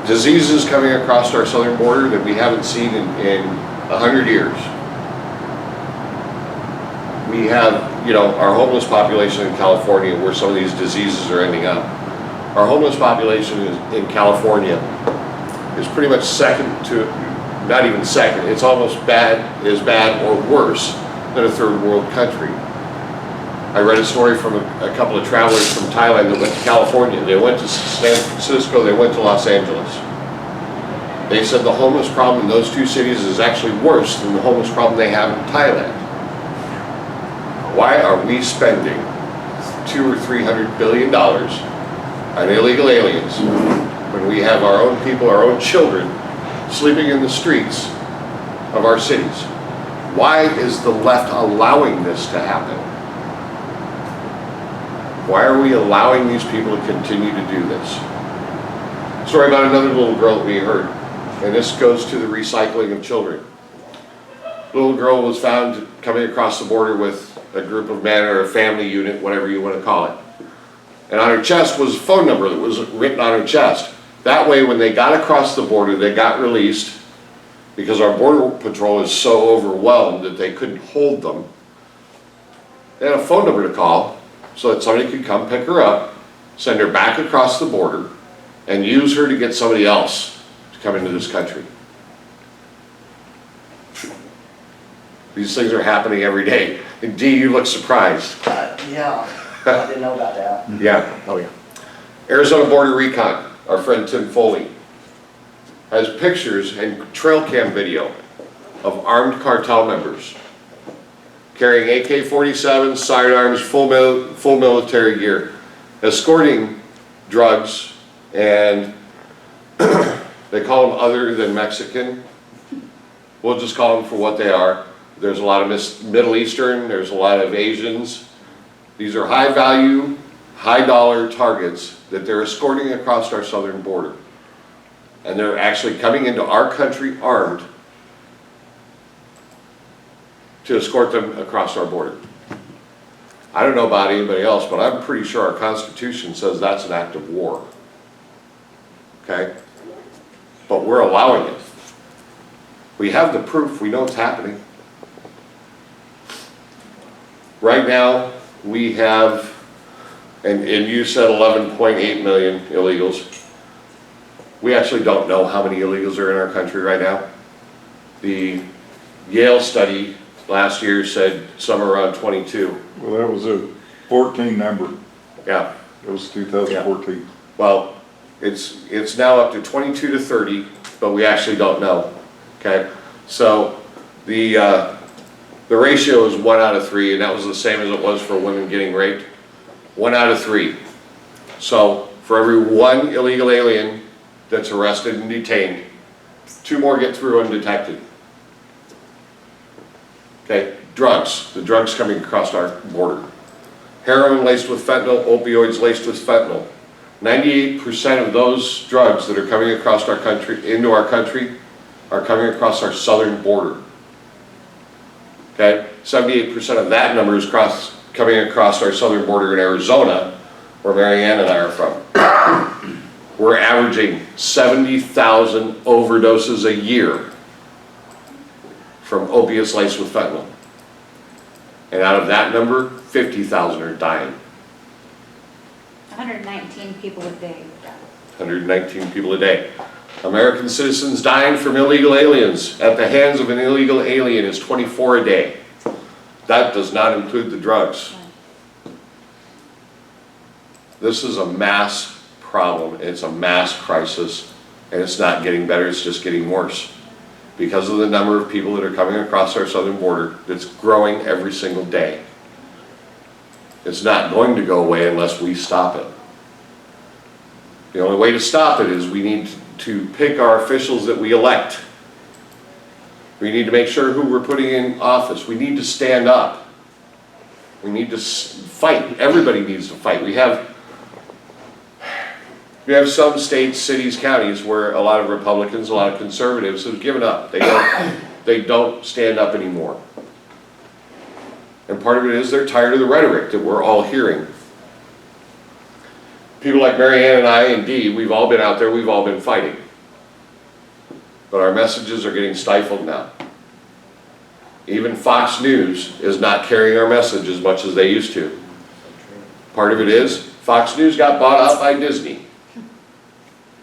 diseases coming across our southern border that we haven't seen in 100 years. We have, you know, our homeless population in California, where some of these diseases are ending up. Our homeless population in California is pretty much second to, not even second, it's almost as bad or worse than a third world country. I read a story from a couple of travelers from Thailand that went to California. They went to San Francisco, they went to Los Angeles. They said the homeless problem in those two cities is actually worse than the homeless problem they have in Thailand. Why are we spending $200 or $300 billion on illegal aliens when we have our own people, our own children, sleeping in the streets of our cities? Why is the left allowing this to happen? Why are we allowing these people to continue to do this? Story about another little girl that we heard, and this goes to the recycling of children. Little girl was found coming across the border with a group of men or a family unit, whatever you want to call it. And on her chest was a phone number that was written on her chest. That way, when they got across the border, they got released because our border patrol is so overwhelmed that they couldn't hold them. They had a phone number to call so that somebody could come pick her up, send her back across the border, and use her to get somebody else to come into this country. These things are happening every day. And Dee, you look surprised. Yeah, I didn't know about that. Yeah. Oh yeah. Arizona Border Recon, our friend Tim Foley, has pictures and trail cam video of armed cartel members carrying AK-47s, sidearms, full military gear, escorting drugs, and they call them other than Mexican. We'll just call them for what they are. There's a lot of Middle Eastern, there's a lot of Asians. These are high value, high dollar targets that they're escorting across our southern border. And they're actually coming into our country armed to escort them across our border. I don't know about anybody else, but I'm pretty sure our Constitution says that's an act of war. Okay? But we're allowing it. We have the proof, we know it's happening. Right now, we have, and you said 11.8 million illegals. We actually don't know how many illegals are in our country right now. The Yale study last year said somewhere around 22. Well, that was a 14 number. Yeah. It was 2014. Yeah. Well, it's now up to 22 to 30, but we actually don't know. Okay, so the ratio is 1 out of 3, and that was the same as it was for women getting raped. 1 out of 3. So for every 1 illegal alien that's arrested and detained, 2 more get through undetected. Okay, drugs. The drugs coming across our border. Heroin laced with fentanyl, opioids laced with fentanyl. 98% of those drugs that are coming across our country, into our country, are coming across our southern border. Okay, 78% of that number is coming across our southern border in Arizona, where MaryAnn and I are from. We're averaging 70,000 overdoses a year from opiates laced with fentanyl. And out of that number, 50,000 are dying. 119 people a day. 119 people a day. American citizens dying from illegal aliens at the hands of an illegal alien is 24 a day. That does not include the drugs. This is a mass problem. It's a mass crisis, and it's not getting better, it's just getting worse. Because of the number of people that are coming across our southern border, that's growing every single day. It's not going to go away unless we stop it. The only way to stop it is we need to pick our officials that we elect. We need to make sure who we're putting in office. We need to stand up. We need to fight. Everybody needs to fight. We have some states, cities, counties where a lot of Republicans, a lot of conservatives have given up. They don't stand up anymore. And part of it is they're tired of the rhetoric that we're all hearing. People like MaryAnn and I and Dee, we've all been out there, we've all been fighting. but our messages are getting stifled now. Even Fox News is not carrying our message as much as they used to. Part of it is Fox News got bought out by Disney.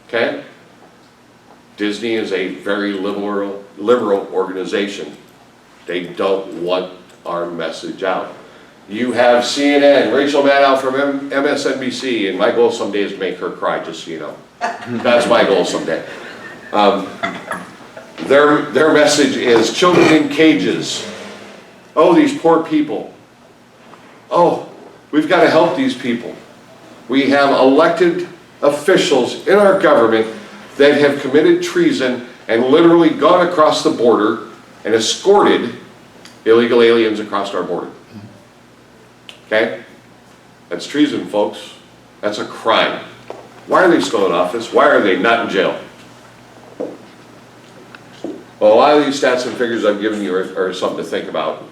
Okay? Disney is a very liberal organization. They don't want our message out. You have CNN, Rachel Maddow from MSNBC, and my goal someday is to make her cry, just so you know. That's my goal someday. Their message is children in cages. Oh, these poor people. Oh, we've got to help these people. We have elected officials in our government that have committed treason and literally gone across the border and escorted illegal aliens across our border. Okay? That's treason, folks. That's a crime. Why are they still in office? Why are they not in jail? Well, a lot of these stats and figures I've given you are something to think about.